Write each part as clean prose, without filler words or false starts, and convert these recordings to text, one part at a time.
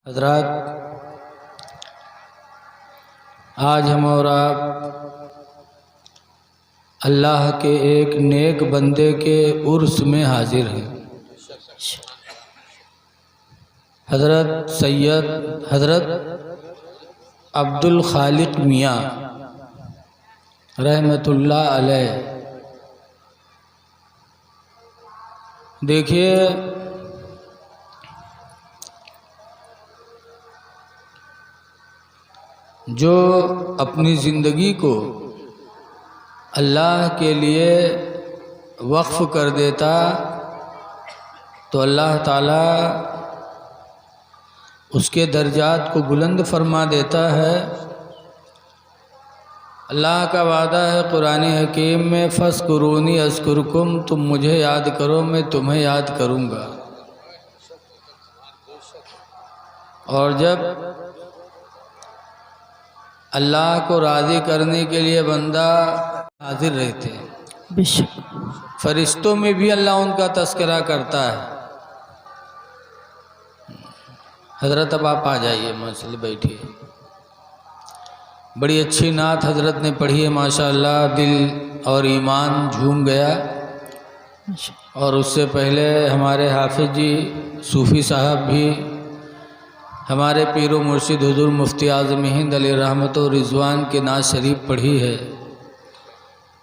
حضرات، آج ہم اور آپ اللہ کے ایک نیک بندے کے عرس میں حاضر ہیں۔ حضرت سید حضرت عبدالخالق میاں رحمۃ اللہ علیہ۔ دیکھیے، جو اپنی زندگی کو اللہ کے لیے وقف کر دیتا تو اللہ تعالیٰ اس کے درجات کو بلند فرما دیتا ہے۔ اللہ کا وعدہ ہے قرآن حکیم میں، فَاذْكُرُونِی أَذْكُرْكُمْ، تم مجھے یاد کرو میں تمہیں یاد کروں گا۔ اور جب اللہ کو راضی کرنے کے لیے بندہ حاضر رہتے ہیں، فرشتوں میں بھی اللہ ان کا تذکرہ کرتا ہے۔ حضرت اب آپ آ جائیے، ماشاءاللہ بیٹھیے۔ بڑی اچھی نعت حضرت نے پڑھی ہے، ماشاءاللہ دل اور ایمان جھوم گیا۔ اور اس سے پہلے ہمارے حافظ جی صوفی صاحب بھی ہمارے پیر و مرشد حضور مفتی اعظم ہند علیہ رحمت و رضوان کے نعت شریف پڑھی ہے۔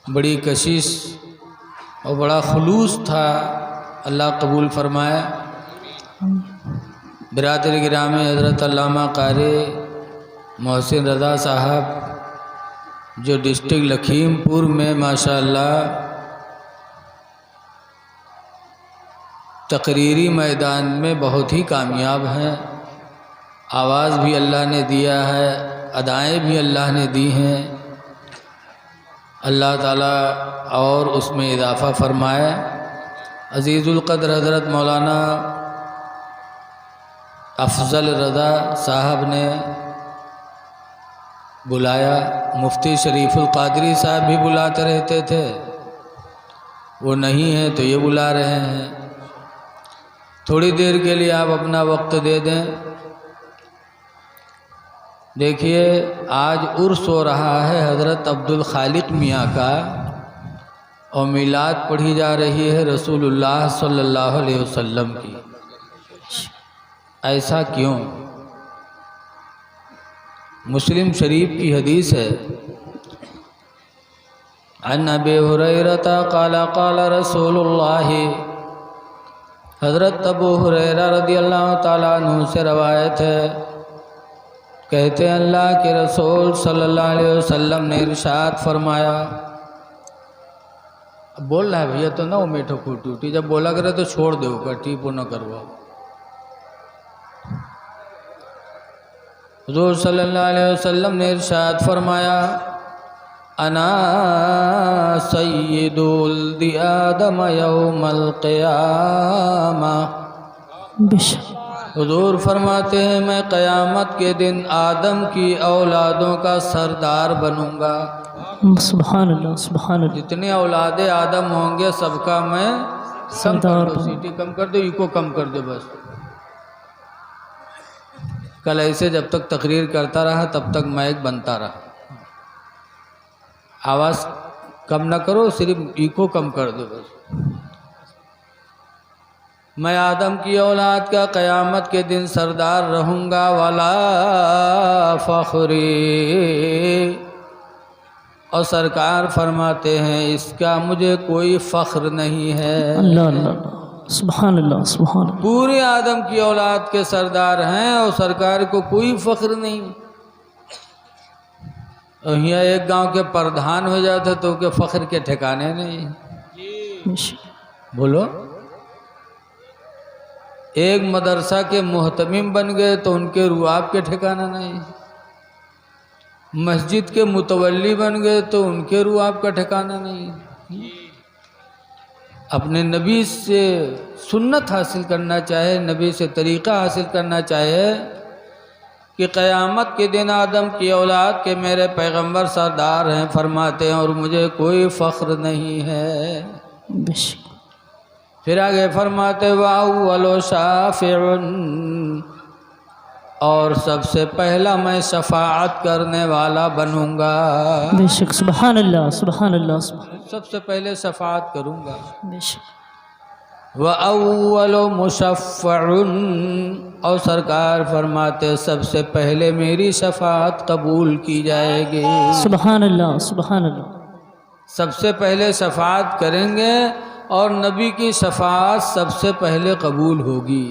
بڑی کشش اور بڑا خلوص تھا، اللہ قبول فرمائے۔ برادر گرامی حضرت علامہ قاری محسن رضا صاحب، جو ڈسٹرکٹ لکھیم پور میں ماشاءاللہ تقریری میدان میں بہت ہی کامیاب ہیں۔ آواز بھی اللہ نے دیا ہے، ادائیں بھی اللہ نے دی ہیں۔ اللہ تعالیٰ اور اس میں اضافہ فرمائے۔ عزیز القدر حضرت مولانا افضل رضا صاحب نے بلایا، مفتی شریف القادری صاحب بھی بلاتے رہتے تھے، وہ نہیں ہیں تو یہ بلا رہے ہیں۔ تھوڑی دیر کے لیے آپ اپنا وقت دے دیں۔ دیکھیے، آج عرس ہو رہا ہے حضرت عبدالخالق میاں کا، اور میلاد پڑھی جا رہی ہے رسول اللہ صلی اللہ علیہ وسلم کی۔ ایسا کیوں؟ مسلم شریف کی حدیث ہے، عن ابی ہریرہ قال قال رسول اللہ، حضرت ابو ہریرہ رضی اللہ تعالیٰ عنہ سے روایت ہے، کہتے ہیں اللہ کے رسول صلی اللہ علیہ وسلم نے ارشاد فرمایا۔ بول رہا ہے بھیا تو نہ وہ میٹھو کھوٹی اٹھی، جب بولا کرے تو چھوڑ دے کا ٹیپو نہ کرواؤ۔ حضور صلی اللہ علیہ وسلم نے ارشاد فرمایا، انا سید ولد آدم یوم القیامہ۔ حضور فرماتے ہیں میں قیامت کے دن آدم کی اولادوں کا سردار بنوں گا۔ سبحان اللہ، سبحان اللہ۔ جتنے اولاد آدم ہوں گے سب کا میں سردار بنوں گا۔ سیٹی کم کر دو، ایکو کم کر دو بس۔ کل ایسے جب تک تقریر کرتا رہا تب تک مائک بنتا رہا۔ آواز کم نہ کرو، صرف ایکو کم کر دو بس۔ میں آدم کی اولاد کا قیامت کے دن سردار رہوں گا، ولا فخری، اور سرکار فرماتے ہیں اس کا مجھے کوئی فخر نہیں ہے۔ اللہ اللہ، سبحان اللہ، سبحان اللہ۔ پورے آدم کی اولاد کے سردار ہیں اور سرکار کو کوئی فخر نہیں۔ اور یہاں ایک گاؤں کے پردھان ہو جاتے تو کہ فخر کے ٹھکانے نہیں۔ بولو، ایک مدرسہ کے محتمم بن گئے تو ان کے رواب کے ٹھکانہ نہیں، مسجد کے متولی بن گئے تو ان کے رواب کا ٹھکانہ نہیں۔ اپنے نبی سے سنت حاصل کرنا چاہے، نبی سے طریقہ حاصل کرنا چاہے کہ قیامت کے دن آدم کی اولاد کے میرے پیغمبر سردار ہیں، فرماتے ہیں اور مجھے کوئی فخر نہیں ہے۔ پھر آگے فرماتے وَأَوَّلُ شَافِعٌ، اور سب سے پہلا میں شفاعت کرنے والا بنوں گا، بے شک سبحان اللہ سبحان اللہ سب سے پہلے شفاعت کروں گا۔ بے شک وَأَوَّلُ مُشَفَّعٌ، اور سرکار فرماتے سب سے پہلے میری شفاعت قبول کی جائے گی، سبحان اللہ سبحان اللہ سب سے پہلے شفاعت کریں گے اور نبی کی شفاعت سب سے پہلے قبول ہوگی۔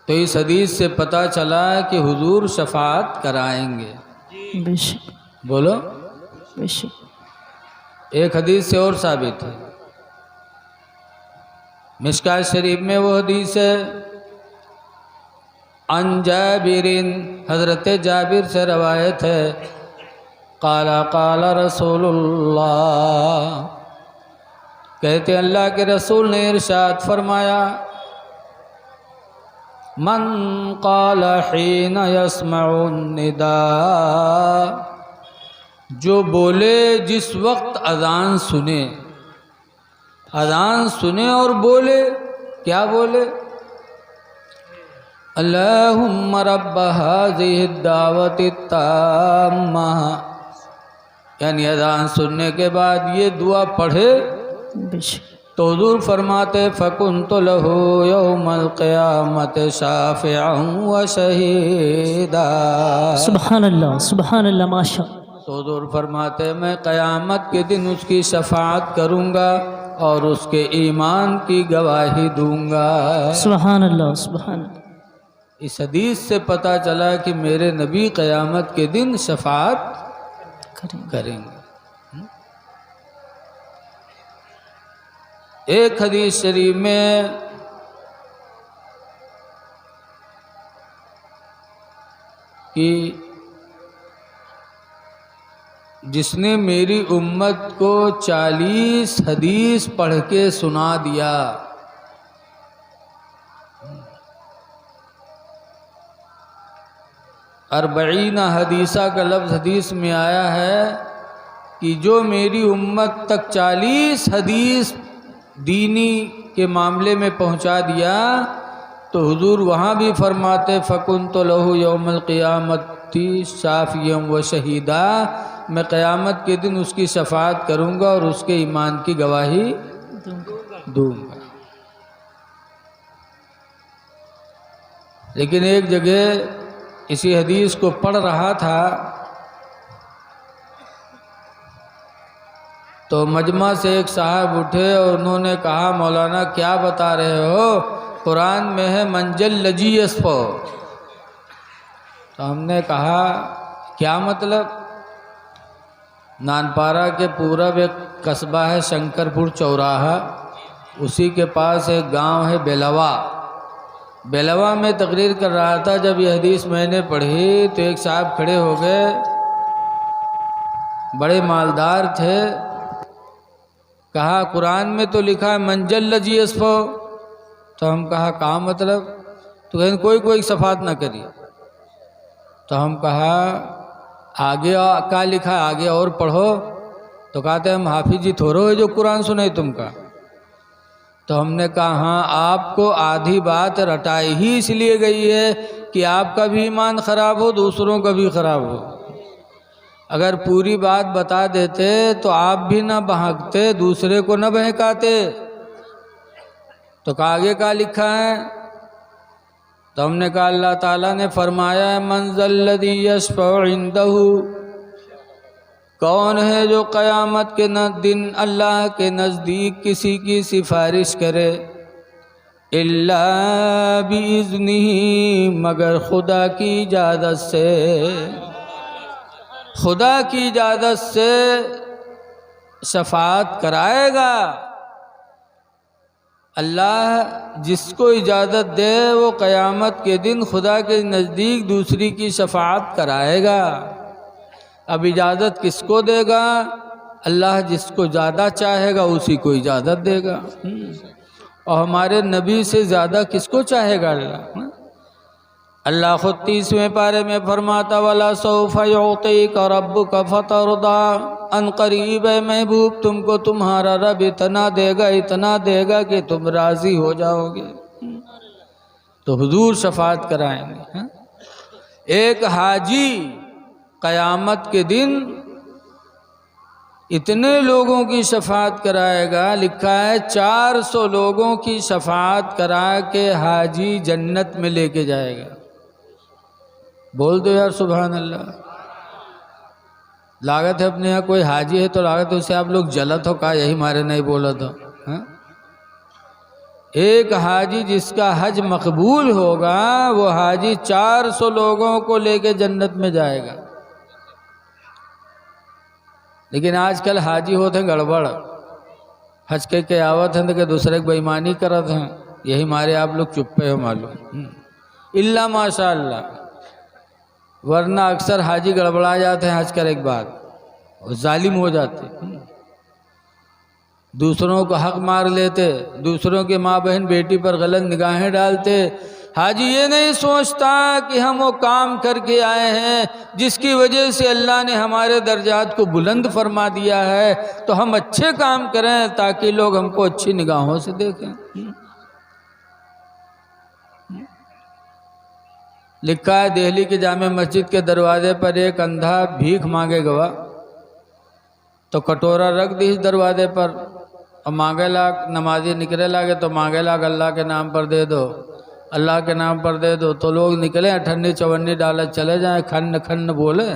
تو اس حدیث سے پتہ چلا کہ حضور شفاعت کرائیں گے۔ بے شک بولو، بے شک ایک حدیث سے اور ثابت ہے، مشکوٰۃ شریف میں وہ حدیث ہے، عن جابر، حضرت جابر سے روایت ہے، قال قال رسول اللہ، کہتے اللہ کے رسول نے ارشاد فرمایا، من قال حین یسمع النداء، جو بولے جس وقت اذان سنے، اذان سنے اور بولے، کیا بولے؟ اللہم رب هذه الدعوت التامہ، یعنی اذان سننے کے بعد یہ دعا پڑھے بے شک تو حضور فرماتے فَكُنْتُ لَهُ يَوْمَ الْقِيَامَةِ شَافِعًا وَشَهِيدًا، سبحان اللہ ماشاء اللہ، تو حضور فرماتے میں قیامت کے دن اس کی شفاعت کروں گا اور اس کے ایمان کی گواہی دوں گا۔ سبحان اللہ سبحان اللہ اس حدیث سے پتہ چلا کہ میرے نبی قیامت کے دن شفاعت کریں گے۔ ایک حدیث شریف میں کہ جس نے میری امت کو 40 حدیث پڑھ کے سنا دیا، 40 حدیثہ کا لفظ حدیث میں آیا ہے کہ جو میری امت تک 40 حدیث دینی کے معاملے میں پہنچا دیا، تو حضور وہاں بھی فرماتے فَكُنْتُ لَهُ يَوْمَ الْقِيَامَةِ شَافِعًا وَشَهِيدًا، میں قیامت کے دن اس کی شفاعت کروں گا اور اس کے ایمان کی گواہی دوں گا۔ لیکن ایک جگہ اسی حدیث کو پڑھ رہا تھا تو مجمع سے ایک صاحب اٹھے اور انہوں نے کہا مولانا کیا بتا رہے ہو، قرآن میں ہے منجل لجی اسپو۔ تو ہم نے کہا کیا مطلب؟ نانپارہ کے پورب ایک قصبہ ہے شنکرپور چوراہا، اسی کے پاس ایک گاؤں ہے بیلوا، بیلوا میں تقریر کر رہا تھا۔ جب یہ حدیث میں نے پڑھی تو ایک صاحب کھڑے ہو گئے، بڑے مالدار تھے، کہا قرآن میں تو لکھا ہے منجل لجی اسفو۔ تو ہم کہا کہاں مطلب؟ تو کہیں کوئی صفات نہ کریے۔ تو ہم کہا آگے کیا لکھا ہے، آگے اور پڑھو۔ تو کہتے ہم حافظ جی تھورو ہے جو قرآن سنے تم کا۔ تو ہم نے کہا ہاں، آپ کو آدھی بات رٹائی ہی اس لیے گئی ہے کہ آپ کا بھی ایمان خراب ہو، دوسروں کا بھی خراب ہو۔ اگر پوری بات بتا دیتے تو آپ بھی نہ بہکتے، دوسرے کو نہ بہکاتے۔ تو کہا آگے کیا لکھا ہے؟ تو ہم نے کہا اللہ تعالیٰ نے فرمایا ہے من ذا الذی یشفع عندہ، کون ہے جو قیامت کے دن اللہ کے نزدیک کسی کی سفارش کرے، الا باذنہ، مگر خدا کی اجازت سے، خدا کی اجازت سے شفاعت کرائے گا۔ اللہ جس کو اجازت دے وہ قیامت کے دن خدا کے نزدیک دوسری کی شفاعت کرائے گا۔ اب اجازت کس کو دے گا؟ اللہ جس کو زیادہ چاہے گا اسی کو اجازت دے گا، اور ہمارے نبی سے زیادہ کس کو چاہے گا اللہ؟ اللہ خود 30ویں پارے میں فرماتا وَلَسَوْفَ يُعْطِيكَ رَبُّكَ فَتَرْضَىٰ، ان قریب ہے محبوب تم کو تمہارا رب اتنا دے گا کہ تم راضی ہو جاؤ گے۔ تو حضور شفاعت کرائیں گے. ہاں؟ ایک حاجی قیامت کے دن اتنے لوگوں کی شفاعت کرائے گا، لکھا ہے 400 لوگوں کی شفاعت کرا کے حاجی جنت میں لے کے جائے گا. بول دو یار سبحان اللہ. لاگت ہے اپنے یہاں کوئی حاجی ہے تو لاگت ہے اسے آپ لوگ جلت ہو، کہا یہی مارے نہیں بولا تو. ہاں؟ ایک حاجی جس کا حج مقبول ہوگا وہ حاجی 400 لوگوں کو لے کے جنت میں جائے گا. لیکن آج کل حاجی ہوتے ہیں گڑبڑ، حج کے آوت ہیں کہ دوسرے کی بےایمانی کرت ہیں، یہی مارے آپ لوگ چپے ہو معلوم. اللہ ماشاء اللہ، ورنہ اکثر حاجی گڑبڑا جاتے ہیں حج کرنے کے بعد، ظالم ہو جاتے، دوسروں کو حق مار لیتے، دوسروں کے ماں بہن بیٹی پر غلط نگاہیں ڈالتے. حاجی یہ نہیں سوچتا کہ ہم وہ کام کر کے آئے ہیں جس کی وجہ سے اللہ نے ہمارے درجات کو بلند فرما دیا ہے، تو ہم اچھے کام کریں تاکہ لوگ ہم کو اچھی نگاہوں سے دیکھیں. لکھا ہے دہلی کے جامع مسجد کے دروازے پر ایک اندھا بھیک مانگے گوا، تو کٹورا رکھ دی اس دروازے پر اور مانگے لاگ. نمازی نکلے لاگے تو مانگے لاگ اللہ کے نام پر دے دو، اللہ کے نام پر دے دو. تو لوگ نکلے اٹھنی چونی ڈالے چلے جائیں، کھن کھن بولے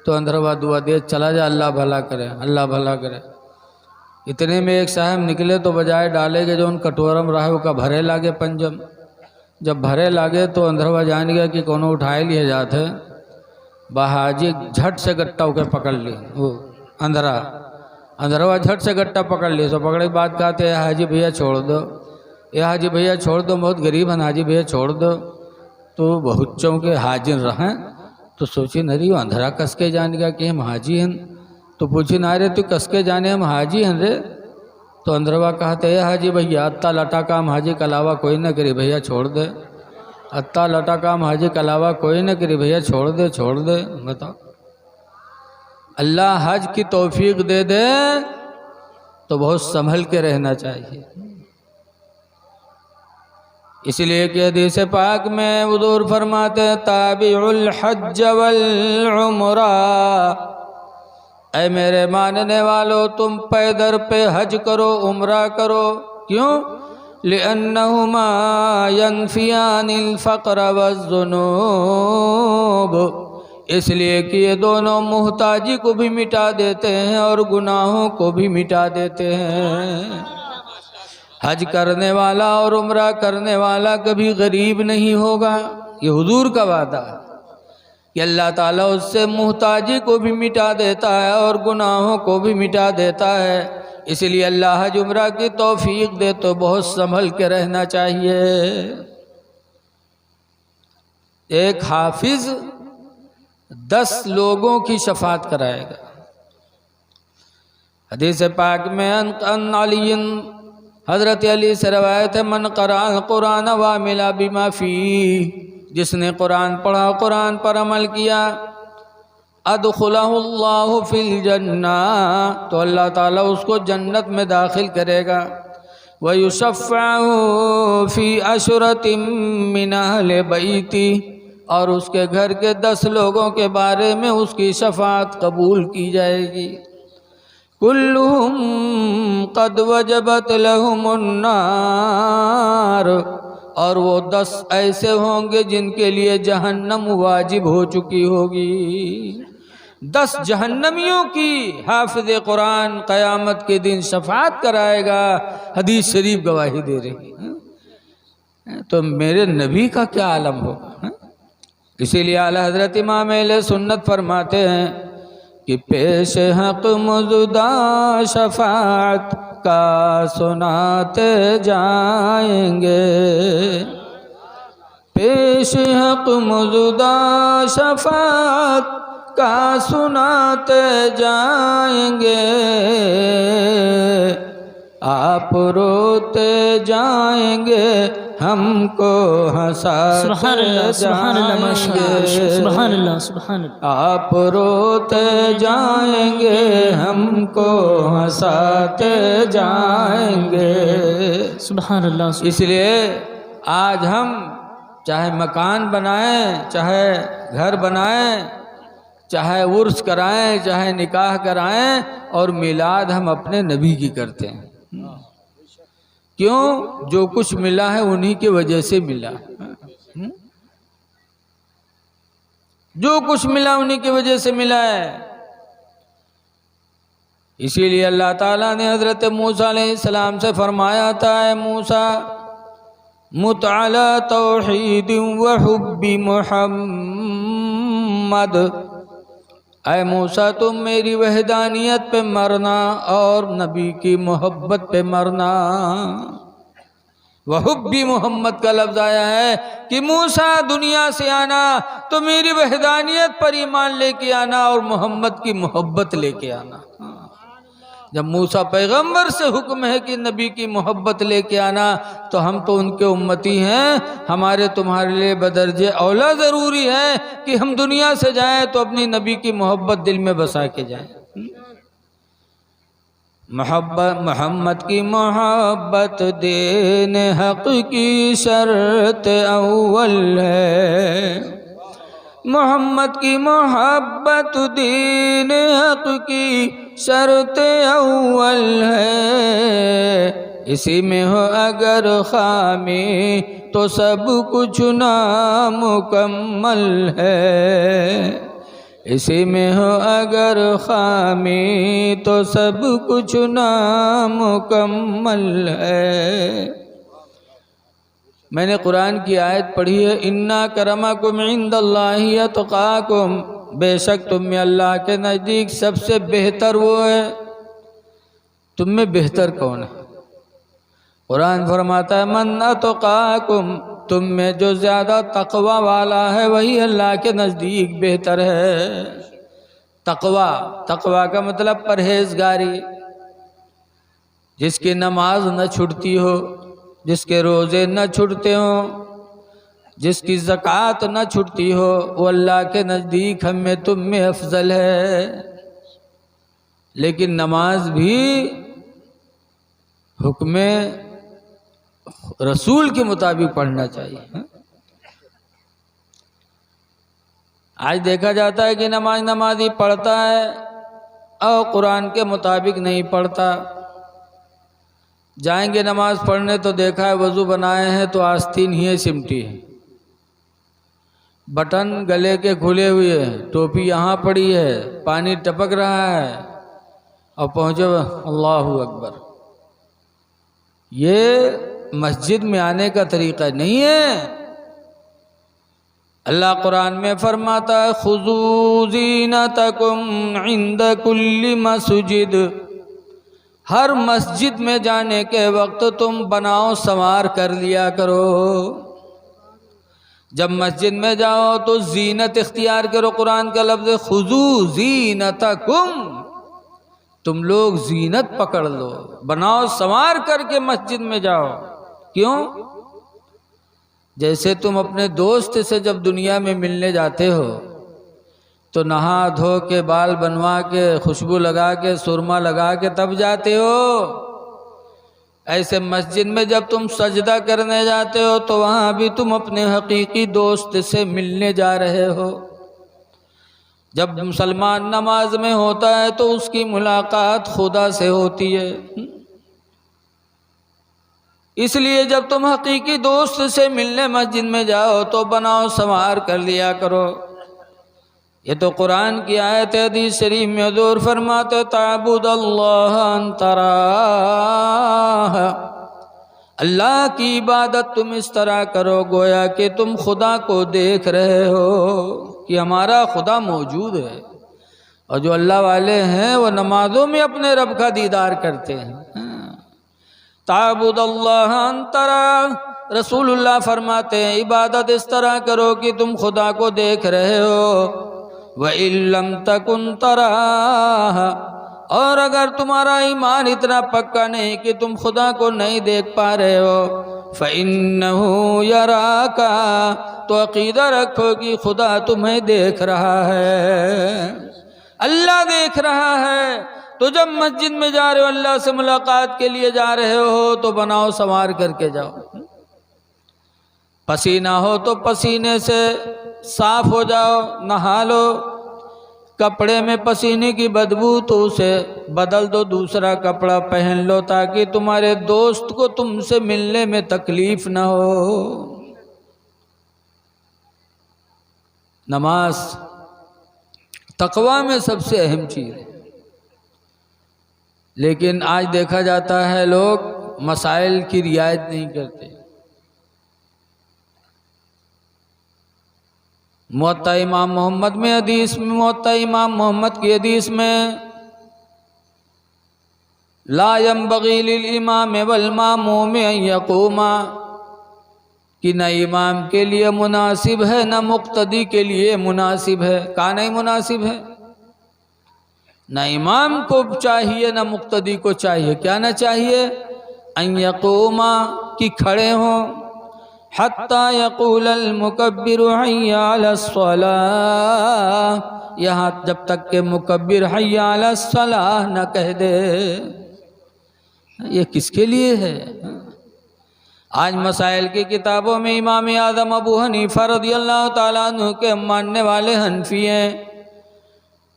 تو اندروا دعا دے چلا جائے اللہ بھلا کرے اللہ بھلا کرے. اتنے میں ایک صاحب نکلے تو بجائے ڈالے گے جو ان کٹورم رہے وہ کا بھرے لاگے پنجم. جب بھرے لاگے تو اندروا جان گیا کہ کونوں اٹھائے لیے جاتے، بہاجی جھٹ سے گٹا ہو کے پکڑ لی. وہ اندروا جھٹ سے گٹا پکڑ لی. تو پکڑے کے بعد کہتے ہیں حاجی بھیا چھوڑ دو، یہ حاجی بھیا چھوڑ دو، بہت غریب ہیں حاجی بھیا چھوڑ دو. تو بہت چونکہ حاجر رہیں تو سوچی نری وہ اندھرا کس کے جان گیا کہ ہم حاجی ہیں. تو پوچھی نہ رے تو کس کے جانے ہم حاجی ہیں رے. تو اندروا کہتے ہیں حاجی بھیا اتا لٹا کام حاجی کے علاوہ کوئی نہ کری بھیا چھوڑ دے، اتا لٹا کام حاجی کے علاوہ کوئی نہ کری بھیا چھوڑ دے چھوڑ دے. بتاؤ اللہ حج کی توفیق دے دے تو بہت سنبھل کے رہنا چاہیے. اس لیے کہ حدیث پاک میں حضور فرماتے ہیں تابع الحج والعمرہ، اے میرے ماننے والو تم پے در پہ حج کرو عمرہ کرو. کیوں؟ لِأَنَّهُمَا يَنْفِيَانِ الْفَقْرَ وَالذُّنُوبَ، اس لیے کہ یہ دونوں محتاجی کو بھی مٹا دیتے ہیں اور گناہوں کو بھی مٹا دیتے ہیں. حج کرنے والا اور عمرہ کرنے والا کبھی غریب نہیں ہوگا، یہ حضور کا وعدہ ہے کہ اللہ تعالیٰ اس سے محتاجی کو بھی مٹا دیتا ہے اور گناہوں کو بھی مٹا دیتا ہے. اس لیے اللہ حج عمرہ کی توفیق دے تو بہت سنبھل کے رہنا چاہیے. ایک حافظ 10 لوگوں کی شفاعت کرائے گا. حدیث پاک میں ان علی حضرت علی سے روایت ہے من قرأ القرآن وعمل بما فیہ، جس نے قرآن پڑھا قرآن پر عمل کیا ادخلہ اللہ فی الجنہ، تو اللہ تعالیٰ اس کو جنت میں داخل کرے گا. وَيُشَفَّعُ فِي عَشْرَةٍ مِّنْ أَهْلِ بَيْتِهِ، اور اس کے گھر کے 10 لوگوں کے بارے میں اس کی شفاعت قبول کی جائے گی. كُلُّهُمْ قَدْ وَجَبَتْ لَهُمُ النَّارُ، اور وہ 10 ایسے ہوں گے جن کے لیے جہنم واجب ہو چکی ہوگی. 10 جہنمیوں کی حافظ قرآن قیامت کے دن شفاعت کرائے گا. حدیث شریف گواہی دے رہی ہے. تو میرے نبی کا کیا عالم ہوگا. اسی لیے اعلیٰ حضرت امام اہل سنت فرماتے ہیں کہ پیش حق مزدہ شفاعت کا سناتے جائیں گے، پیش حق مزدہ شفاعت کا سناتے جائیں گے، آپ روتے جائیں گے ہم کو ہنساتے سبحان اللہ سبحان اللہ ماشاء اللہ سبحان اللہ سبحان اللہ. آپ روتے جائیں گے ہم کو ہنساتے جائیں گے. سبحان اللہ. اس لیے آج ہم چاہے مکان بنائیں، چاہے گھر بنائیں، چاہے عرس کرائیں، چاہے نکاح کرائیں، اور میلاد ہم اپنے نبی کی کرتے ہیں۔ کیوں؟ جو کچھ ملا ہے انہی کی وجہ سے ملا، جو کچھ ملا انہی کی وجہ سے ملا ہے۔ اسی لیے اللہ تعالیٰ نے حضرت موسیٰ علیہ السلام سے فرمایا تھا، اے موسیٰ مت علی توحید و حب محمد، اے موسیٰ تم میری وحدانیت پہ مرنا اور نبی کی محبت پہ مرنا۔ وحب محمد کا لفظ آیا ہے کہ موسیٰ دنیا سے آنا تو میری وحدانیت پر ایمان لے کے آنا اور محمد کی محبت لے کے آنا۔ جب موسیٰ پیغمبر سے حکم ہے کہ نبی کی محبت لے کے آنا، تو ہم تو ان کے امتی ہیں، ہمارے تمہارے لیے بدرجہ اولا ضروری ہے کہ ہم دنیا سے جائیں تو اپنی نبی کی محبت دل میں بسا کے جائیں۔ محمد کی محبت دین حق کی شرط اول ہے، محمد کی محبت دین حق کی شرط اول ہے، اسی میں ہو اگر خامی تو سب کچھ نامکمل ہے، اسی میں ہو اگر خامی تو سب کچھ نامکمل ہے۔ میں نے قرآن کی آیت پڑھی ہے، اِنَّا کرمکم عند اللہ اتقاکم، بے شک تم میں اللہ کے نزدیک سب سے بہتر وہ ہے۔ تم میں بہتر کون ہے؟ قرآن فرماتا ہے من اتقاکم، تم میں جو زیادہ تقوی والا ہے وہی اللہ کے نزدیک بہتر ہے۔ تقوی کا مطلب پرہیزگاری، جس کی نماز نہ چھٹتی ہو، جس کے روزے نہ چھٹتے ہوں، جس کی زکوٰۃ نہ چھٹتی ہو، وہ اللہ کے نزدیک ہم میں تم میں افضل ہے۔ لیکن نماز بھی حکم رسول کے مطابق پڑھنا چاہیے۔ آج دیکھا جاتا ہے کہ نمازی پڑھتا ہے اور قرآن کے مطابق نہیں پڑھتا۔ جائیں گے نماز پڑھنے تو دیکھا ہے وضو بنائے ہیں تو آستین ہی سمٹی ہے، بٹن گلے کے کھلے ہوئے ہیں، ٹوپی یہاں پڑی ہے، پانی ٹپک رہا ہے، اور پہنچے اللہ اکبر۔ یہ مسجد میں آنے کا طریقہ نہیں ہے۔ اللہ قرآن میں فرماتا ہے خذوا زینتکم عند کل مسجد، ہر مسجد میں جانے کے وقت تم بناؤ سنوار کر لیا کرو۔ جب مسجد میں جاؤ تو زینت اختیار کرو، قرآن کا لفظ ہے خذوا زینتکم، تم لوگ زینت پکڑ لو، بناؤ سنوار کر کے مسجد میں جاؤ۔ کیوں؟ جیسے تم اپنے دوست سے جب دنیا میں ملنے جاتے ہو تو نہا دھو کے بال بنوا کے خوشبو لگا کے سرما لگا کے تب جاتے ہو، ایسے مسجد میں جب تم سجدہ کرنے جاتے ہو تو وہاں بھی تم اپنے حقیقی دوست سے ملنے جا رہے ہو۔ جب مسلمان نماز میں ہوتا ہے تو اس کی ملاقات خدا سے ہوتی ہے، اس لیے جب تم حقیقی دوست سے ملنے مسجد میں جاؤ تو بناؤ سنوار کر لیا کرو۔ یہ تو قرآن کی آیت ہے۔ حدیث شریف میں حضور فرماتے تعبد اللہ ان تراہ، اللہ کی عبادت تم اس طرح کرو گویا کہ تم خدا کو دیکھ رہے ہو، کہ ہمارا خدا موجود ہے۔ اور جو اللہ والے ہیں وہ نمازوں میں اپنے رب کا دیدار کرتے ہیں۔ تعبد اللہ ان تراہ، رسول اللہ فرماتے ہیں عبادت اس طرح کرو کہ تم خدا کو دیکھ رہے ہو۔ وَإِن لَّمْ تَكُن تَرَاهُ، اور اگر تمہارا ایمان اتنا پکا نہیں کہ تم خدا کو نہیں دیکھ پا رہے ہو، فَإِنَّهُ يَرَاكَ، تو عقیدہ رکھو کہ خدا تمہیں دیکھ رہا ہے، اللہ دیکھ رہا ہے۔ تو جب مسجد میں جا رہے ہو، اللہ سے ملاقات کے لیے جا رہے ہو، تو بناؤ سنوار کر کے جاؤ۔ پسینہ ہو تو پسینے سے صاف ہو جاؤ، نہا لو، کپڑے میں پسینے کی بدبو تو اسے بدل دو، دوسرا کپڑا پہن لو تاکہ تمہارے دوست کو تم سے ملنے میں تکلیف نہ ہو۔ نماز تقویٰ میں سب سے اہم چیز ہے، لیکن آج دیکھا جاتا ہے لوگ مسائل کی رعایت نہیں کرتے۔ موطا امام محمد میں حدیث میں، موطا امام محمد کی حدیث میں، لا ينبغي للامام والماموم ان يقوما، کہ نہ امام کے لیے مناسب ہے نہ مقتدی کے لیے مناسب ہے۔ کہاں نہیں مناسب ہے؟ نہ امام کو چاہیے نہ مقتدی کو چاہیے، کیا نہ چاہیے؟ ان یقوما، کہ کھڑے ہوں، حتی یقول المکبر حی علی الصلاۃ، یہاں جب تک کہ مکبر حی علی الصلاۃ نہ کہہ دے۔ یہ کس کے لیے ہے؟ آج مسائل کی کتابوں میں امام اعظم ابو حنیفہ رضی اللہ تعالیٰ عنہ کے ماننے والے حنفی ہیں،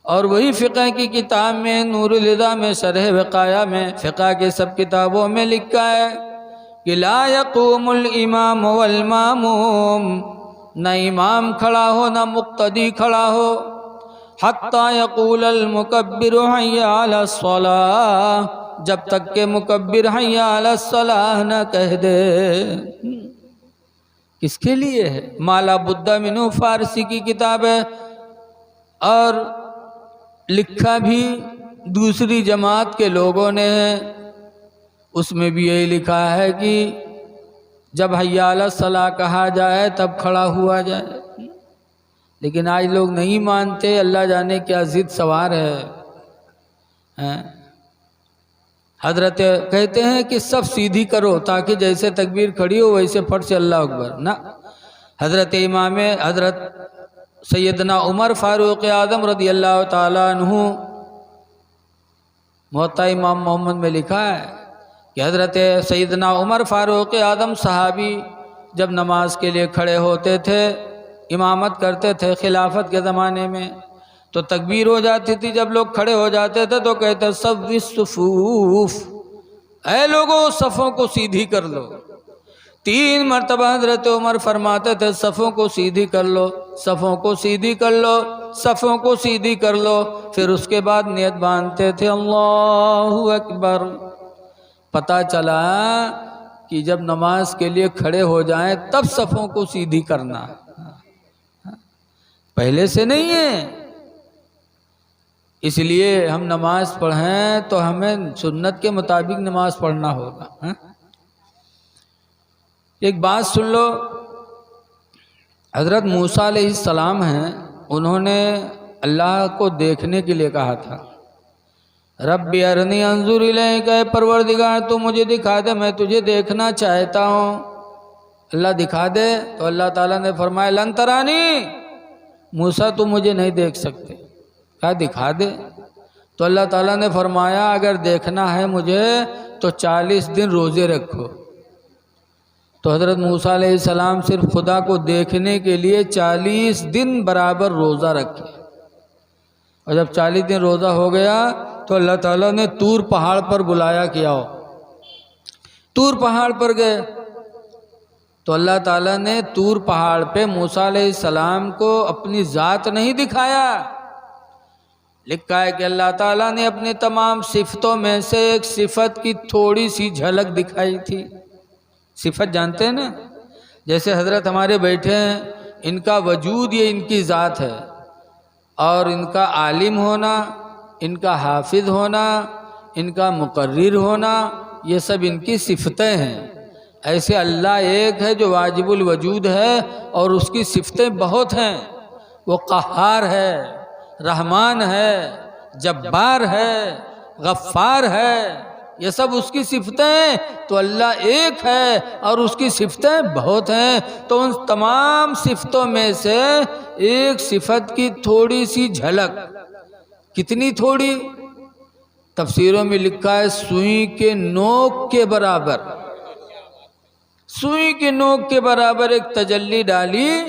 اور وہی فقہ کی کتاب میں نور الہدیٰ میں شرح وقایہ میں فقہ کے سب کتابوں میں لکھا ہے کہ لا یقوم الامام والماموم، نہ امام کھڑا ہو نہ مقتدی کھڑا ہو، حتی یقول المکبر حی علی الصلاۃ، جب تک کہ مکبر حی علی الصلاۃ نہ کہہ دے۔ کس کے لیے ہے؟ مالا بدہ منو فارسی کی کتاب ہے، اور لکھا بھی دوسری جماعت کے لوگوں نے ہے، اس میں بھی یہی لکھا ہے کہ جب حی علی الصلاۃ کہا جائے تب کھڑا ہوا جائے۔ لیکن آج لوگ نہیں مانتے، اللہ جانے کیا ضد سوار ہے۔ حضرت کہتے ہیں کہ سب سیدھی کرو تاکہ جیسے تکبیر کھڑی ہو ویسے پھٹ سے اللہ اکبر نہ۔ حضرت سیدنا عمر فاروق اعظم رضی اللہ تعالیٰ عنہ، موطا امام محمد میں لکھا ہے کہ حضرت سیدنا عمر فاروق اعظم صحابی جب نماز کے لیے کھڑے ہوتے تھے، امامت کرتے تھے خلافت کے زمانے میں، تو تکبیر ہو جاتی تھی، جب لوگ کھڑے ہو جاتے تھے تو کہتے سوّی الصفوف، اے لوگوں صفوں کو سیدھی کر لو۔ 3 مرتبہ حضرت عمر فرماتے تھے صفوں کو سیدھی کر لو، صفوں کو سیدھی کر لو، صفوں کو سیدھی کر لو، پھر اس کے بعد نیت باندھتے تھے اللہ اکبر۔ پتہ چلا کہ جب نماز کے لیے کھڑے ہو جائیں تب صفوں کو سیدھی کرنا، پہلے سے نہیں ہے۔ اس لیے ہم نماز پڑھیں تو ہمیں سنت کے مطابق نماز پڑھنا ہوگا۔ ایک بات سن لو، حضرت موسیٰ علیہ السلام ہیں، انہوں نے اللہ کو دیکھنے کے لیے کہا تھا، رب ارنی انظر الیک، اے پروردگار تو مجھے دکھا دے، میں تجھے دیکھنا چاہتا ہوں۔ اللہ دکھا دے تو اللہ تعالیٰ نے فرمایا لن ترانی، موسیٰ تو مجھے نہیں دیکھ سکتے، کہا دکھا دے۔ تو اللہ تعالیٰ نے فرمایا اگر دیکھنا ہے مجھے تو 40 دن روزے رکھو۔ تو حضرت موسیٰ علیہ السلام صرف خدا کو دیکھنے کے لیے 40 دن برابر روزہ رکھے، اور جب 40 دن روزہ ہو گیا تو اللہ تعالیٰ نے طور پہاڑ پر بلایا کہ آؤ۔ طور پہاڑ پر گئے تو اللہ تعالیٰ نے طور پہاڑ پہ موسیٰ علیہ السلام کو اپنی ذات نہیں دکھایا، لکھا ہے کہ اللہ تعالیٰ نے اپنی تمام صفتوں میں سے ایک صفت کی تھوڑی سی جھلک دکھائی تھی۔ صفت جانتے ہیں نا، جیسے حضرت ہمارے بیٹھے ہیں، ان کا وجود یہ ان کی ذات ہے، اور ان کا عالم ہونا، ان کا حافظ ہونا، ان کا مقرر ہونا، یہ سب ان کی صفتیں ہیں۔ ایسے اللہ ایک ہے جو واجب الوجود ہے، اور اس کی صفتیں بہت ہیں، وہ قہار ہے، رحمان ہے، جبار ہے، غفار ہے، یہ سب اس کی صفتیں ہیں۔ تو اللہ ایک ہے اور اس کی صفتیں بہت ہیں، تو ان تمام صفتوں میں سے ایک صفت کی تھوڑی سی جھلک، کتنی تھوڑی؟ تفسیروں میں لکھا ہے سوئی کے نوک کے برابر، سوئی کی نوک کے برابر ایک تجلی ڈالی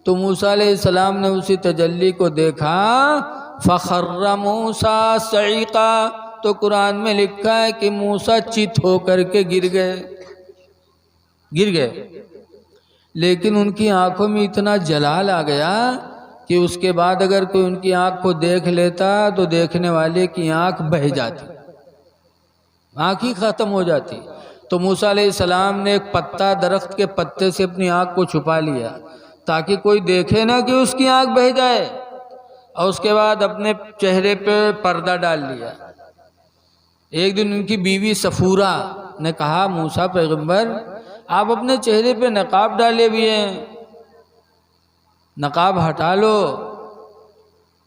تو موسیٰ علیہ السلام نے اسی تجلی کو دیکھا، فخر موسیٰ صعیقا، تو قرآن میں لکھا ہے کہ موسیٰ چت ہو کر کے گر گئے، لیکن ان کی آنکھوں میں اتنا جلال آ گیا کہ اس کے بعد اگر کوئی ان کی آنکھ کو دیکھ لیتا تو دیکھنے والے کی آنکھ بہہ جاتی، آنکھ ہی ختم ہو جاتی۔ تو موسیٰ علیہ السلام نے ایک پتا، درخت کے پتے سے اپنی آنکھ کو چھپا لیا تاکہ کوئی دیکھے نہ کہ اس کی آنکھ بہہ جائے، اور اس کے بعد اپنے چہرے پہ پردہ ڈال لیا۔ ایک دن ان کی بیوی صفورہ نے کہا، موسیٰ پیغمبر آپ اپنے چہرے پہ نقاب ڈالے ہوئے ہیں، نقاب ہٹا لو،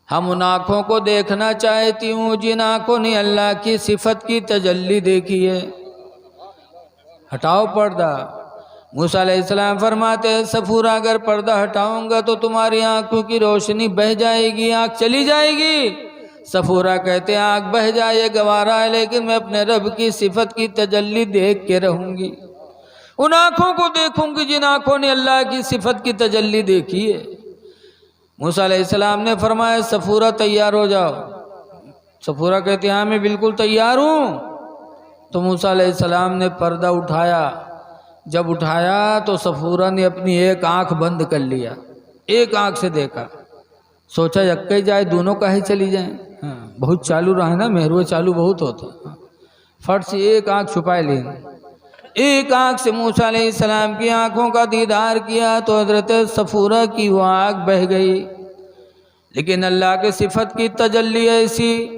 ہم ان آنکھوں کو دیکھنا چاہتی ہوں جن آنکھوں نے اللہ کی صفت کی تجلی دیکھی ہے، ہٹاؤ پردہ۔ موسیٰ علیہ السلام فرماتے ہیں، صفورہ اگر پردہ ہٹاؤں گا تو تمہاری آنکھوں کی روشنی بہہ جائے گی، آنکھ چلی جائے گی۔ صفورہ کہتے ہیں، آنکھ بہہ جائے گوارا ہے، لیکن میں اپنے رب کی صفت کی تجلی دیکھ کے رہوں گی، ان آنکھوں کو دیکھوں گی جن آنکھوں نے اللہ کی صفت کی تجلی دیکھی ہے۔ موسیٰ علیہ السلام نے فرمایا، صفورہ تیار ہو جاؤ۔ صفورہ کہتے ہیں، ہاں میں بالکل تیار ہوں۔ تو موسیٰ علیہ السلام نے پردہ اٹھایا، جب اٹھایا تو صفورہ نے اپنی ایک آنکھ بند کر لیا، ایک آنکھ سے دیکھا، سوچا یکے جائے دونوں کہے چلی جائیں، بہت چالو رہا ہے نا، مہروے چالو بہت ہوتا، فٹ سے ایک آنکھ چھپائے لی، ایک آنکھ سے موسیٰ علیہ السلام کی آنکھوں کا دیدار کیا تو حضرت صفورہ کی وہ آنکھ بہہ گئی، لیکن اللہ کے صفت کی تجلی ایسی،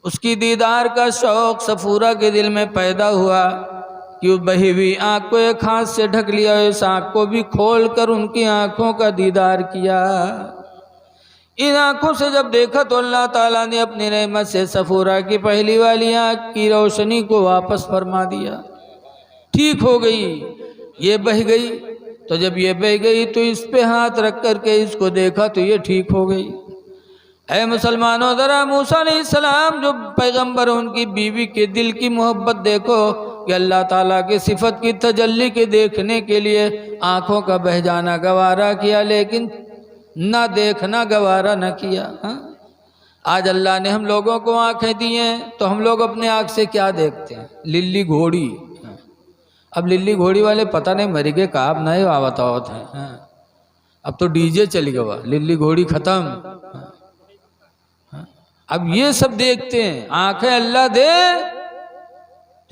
اس کی دیدار کا شوق صفورہ کے دل میں پیدا ہوا کہ وہ بہی ہوئی آنکھ کو ایک ہاتھ سے ڈھک لیا، اس آنکھ کو بھی کھول کر ان کی آنکھوں کا دیدار کیا۔ ان آنکھوں سے جب دیکھا تو اللہ تعالیٰ نے اپنی رحمت سے صفورہ کی پہلی والی آنکھ کی روشنی کو واپس فرما دیا، ٹھیک ہو گئی، یہ بہہ گئی۔ تو جب یہ بہہ گئی تو اس پہ ہاتھ رکھ کر کے اس کو دیکھا تو یہ ٹھیک ہو گئی۔ اے مسلمانوں، ذرا موسیٰ علیہ السلام جو پیغمبر ان کی بیوی کے دل کی محبت دیکھو کہ اللہ تعالیٰ کی صفت کی تجلی کے دیکھنے کے لیے آنکھوں کا بہہ جانا گوارا کیا، لیکن نہ دیکھنا گوارا نہ کیا۔ آج اللہ نے ہم لوگوں کو آنکھیں دی ہیں تو ہم لوگ اپنے آنکھ سے کیا دیکھتے ہیں؟ للی گھوڑی۔ اب للی گھوڑی والے پتہ نہیں مری گئے کاب نئے آوت ہیں، اب تو ڈی جے چلی گوا، للی گھوڑی ختم۔ اب یہ سب دیکھتے ہیں، آنکھیں اللہ دے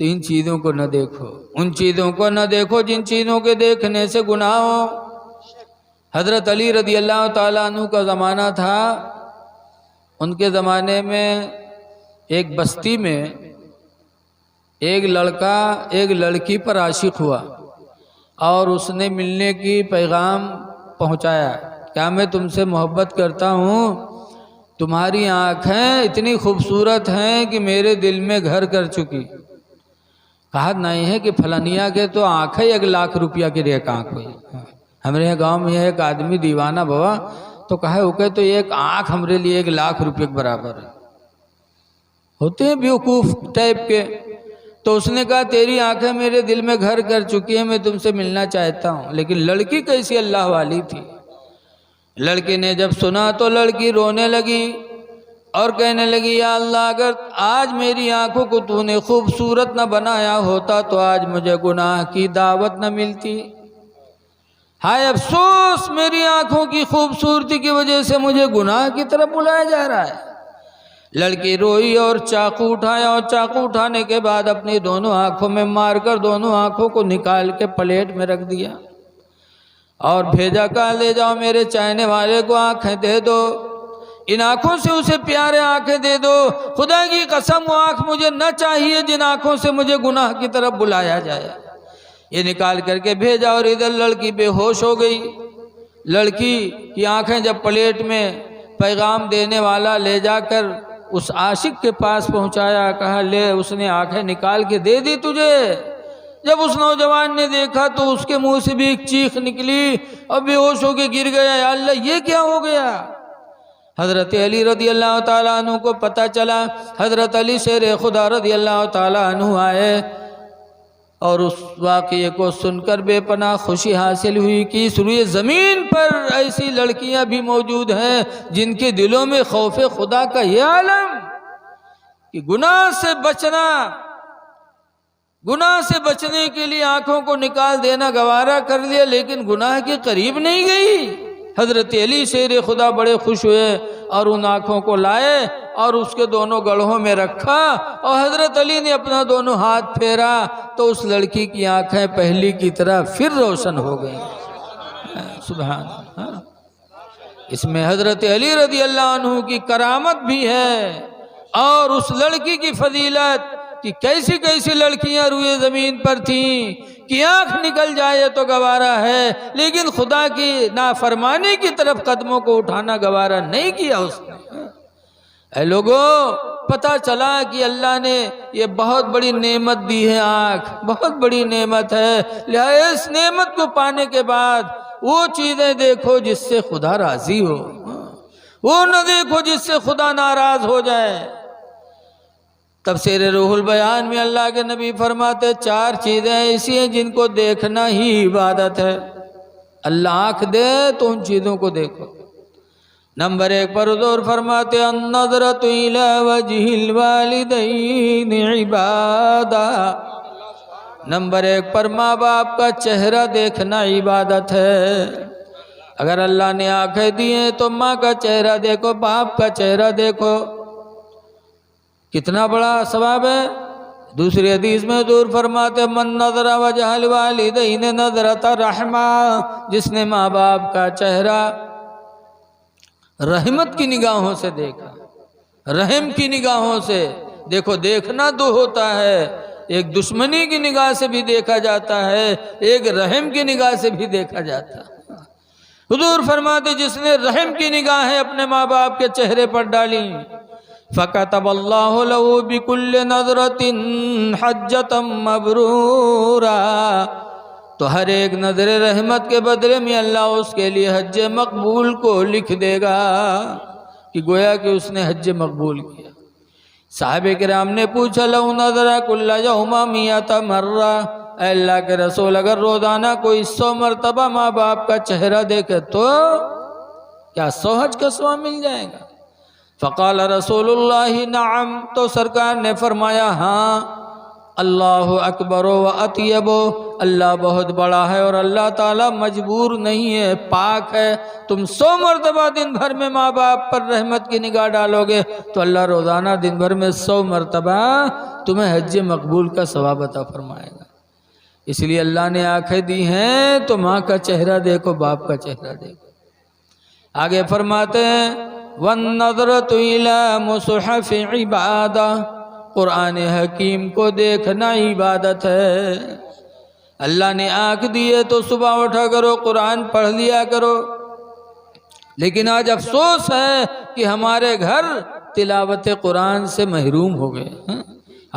تو ان چیزوں کو نہ دیکھو، ان چیزوں کو نہ دیکھو جن چیزوں کے دیکھنے سے گناہ ہو۔ حضرت علی رضی اللہ تعالیٰ عنہ کا زمانہ تھا، ان کے زمانے میں ایک بستی میں ایک لڑکا ایک لڑکی پر عاشق ہوا اور اس نے ملنے کی پیغام پہنچایا، کیا میں تم سے محبت کرتا ہوں، تمہاری آنکھیں اتنی خوبصورت ہیں کہ میرے دل میں گھر کر چکی۔ کہا نہیں ہے کہ فلانیہ کے تو آنکھیں 1,00,000 روپیہ کی ایک آنکھ ہوئی، ہمارے یہاں گاؤں میں ایک آدمی دیوانہ بوا تو کہا اوکے تو ایک آنکھ ہمارے لیے 1,00,000 روپے کے برابر ہے، ہوتے ہیں بیوقوف ٹائپ کے۔ تو اس نے کہا تیری آنکھیں میرے دل میں گھر کر چکی ہیں، میں تم سے ملنا چاہتا ہوں۔ لیکن لڑکی کیسی اللہ والی تھی، لڑکی نے جب سنا تو لڑکی رونے لگی اور کہنے لگی، یا اللہ اگر آج میری آنکھوں کو تو نے خوبصورت نہ بنایا ہوتا تو آج مجھے گناہ کی دعوت نہ ملتی، ہائے افسوس میری آنکھوں کی خوبصورتی کی وجہ سے مجھے گناہ کی طرف بلایا جا رہا ہے۔ لڑکی روئی اور چاقو اٹھایا، اور چاقو اٹھانے کے بعد اپنی دونوں آنکھوں میں مار کر دونوں آنکھوں کو نکال کے پلیٹ میں رکھ دیا اور بھیجا، کہا لے جاؤ میرے چاہنے والے کو آنکھیں دے دو، ان آنکھوں سے اسے پیارے آنکھیں دے دو، خدا کی قسم وہ آنکھ مجھے نہ چاہیے جن آنکھوں سے مجھے گناہ کی طرف بلایا جائے۔ یہ نکال کر کے بھیجا اور ادھر لڑکی بے ہوش ہو گئی۔ لڑکی کی آنکھیں جب پلیٹ میں پیغام دینے والا لے جا کر اس عاشق کے پاس پہنچایا، کہا لے، اس نے آنکھیں نکال کے دے دی تجھے۔ جب اس نوجوان نے دیکھا تو اس کے منہ سے بھی ایک چیخ نکلی اور بے ہوش ہو کے گر گیا، یا اللہ یہ کیا ہو گیا۔ حضرت علی رضی اللہ تعالیٰ عنہ کو پتہ چلا، حضرت علی شیر خدا رضی اللہ تعالیٰ عنہ آئے اور اس واقعے کو سن کر بے پناہ خوشی حاصل ہوئی کہ اس روئے زمین پر ایسی لڑکیاں بھی موجود ہیں جن کے دلوں میں خوف خدا کا یہ عالم کہ گناہ سے بچنے کے لیے آنکھوں کو نکال دینا گوارا کر لیا، لیکن گناہ کے قریب نہیں گئی۔ حضرت علی شیر خدا بڑے خوش ہوئے اور ان آنکھوں کو لائے اور اس کے دونوں گڑھوں میں رکھا، اور حضرت علی نے اپنا دونوں ہاتھ پھیرا تو اس لڑکی کی آنکھیں پہلی کی طرح پھر روشن ہو گئیں۔ سبحان اللہ۔ اس میں حضرت علی رضی اللہ عنہ کی کرامت بھی ہے، اور اس لڑکی کی فضیلت کہ کیسی کیسی لڑکیاں روئے زمین پر تھیں کہ آنکھ نکل جائے تو گوارا ہے، لیکن خدا کی نافرمانی کی طرف قدموں کو اٹھانا گوارا نہیں کیا اس نے۔ اے لوگوں، پتہ چلا کہ اللہ نے یہ بہت بڑی نعمت دی ہے، آنکھ بہت بڑی نعمت ہے، لہذا اس نعمت کو پانے کے بعد وہ چیزیں دیکھو جس سے خدا راضی ہو، وہ نہ دیکھو جس سے خدا ناراض ہو جائے۔ تفسیر روح البیان میں اللہ کے نبی فرماتے 4 چیزیں ایسی ہیں جن کو دیکھنا ہی عبادت ہے۔ اللہ آنکھ دے تو ان چیزوں کو دیکھو۔ نمبر 1 پر حضور فرماتے النظرۃ الی وجہ الوالدین عبادہ۔ نمبر 1 پر ماں باپ کا چہرہ دیکھنا عبادت ہے۔ اگر اللہ نے آنکھیں دی ہیں تو ماں کا چہرہ دیکھو، باپ کا چہرہ دیکھو، کتنا بڑا ثواب ہے۔ دوسری حدیث میں حضور فرماتے من نظر وجہ الوالدین نظرۃ رحمہ، جس نے ماں باپ کا چہرہ رحمت کی نگاہوں سے دیکھا، رحم کی نگاہوں سے دیکھو۔ دیکھنا 2 ہوتا ہے، ایک دشمنی کی نگاہ سے بھی دیکھا جاتا ہے، ایک رحم کی نگاہ سے بھی دیکھا جاتا ہے۔ حضور فرماتے جس نے رحم کی نگاہیں اپنے ماں باپ کے چہرے پر ڈالیں فَكَتَبَ اللَّهُ لَهُ بِكُلِّ نَظْرَةٍ حَجَّةً مَبْرُورًا، تو ہر ایک نظر رحمت کے بدلے میں اللہ اس کے لیے حج مقبول کو لکھ دے گا، کہ گویا کہ اس نے حج مقبول کیا۔ صحابہ کرام نے پوچھا لَوْ نَظَرَ كُلَّ يَوْمَ 100 مرہ، اے اللہ کے رسول اگر روزانہ کوئی 100 مرتبہ ماں باپ کا چہرہ دیکھے تو کیا 100 حج کا ثواب مل جائے گا؟ فقال رسول اللہ نعم، تو سرکار نے فرمایا ہاں۔ اللہ اکبر و اطیب، اللہ بہت بڑا ہے اور اللہ تعالیٰ مجبور نہیں ہے، پاک ہے۔ تم 100 مرتبہ دن بھر میں ماں باپ پر رحمت کی نگاہ ڈالو گے تو اللہ روزانہ دن بھر میں 100 مرتبہ تمہیں حج مقبول کا ثواب عطا فرمائے گا۔ اس لیے اللہ نے آنکھیں دی ہیں تو ماں کا چہرہ دیکھو، باپ کا چہرہ دیکھو۔ آگے فرماتے ہیں وَالنَّظْرَةُ إِلَى مُصْحَفِ عِبَادَةٍ، قرآن حکیم کو دیکھنا عبادت ہے۔ اللہ نے آنکھ دی ہے تو صبح اٹھا کرو قرآن پڑھ لیا کرو، لیکن آج افسوس ہے کہ ہمارے گھر تلاوت قرآن سے محروم ہو گئے۔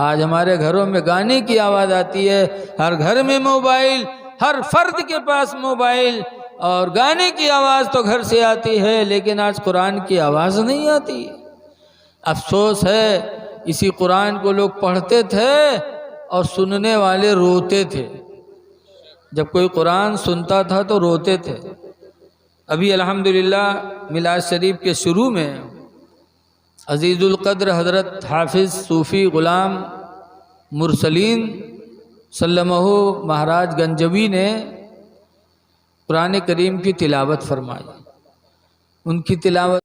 آج ہمارے گھروں میں گانے کی آواز آتی ہے، ہر گھر میں موبائل، ہر فرد کے پاس موبائل، اور گانے کی آواز تو گھر سے آتی ہے لیکن آج قرآن کی آواز نہیں آتی۔ افسوس ہے، اسی قرآن کو لوگ پڑھتے تھے اور سننے والے روتے تھے۔ جب کوئی قرآن سنتا تھا تو روتے تھے۔ ابھی الحمدللہ میلاد شریف کے شروع میں عزیز القدر حضرت حافظ صوفی غلام مرسلین سلمہ مہاراج گنجوی نے قرآن کریم کی تلاوت فرمائی۔ ان کی تلاوت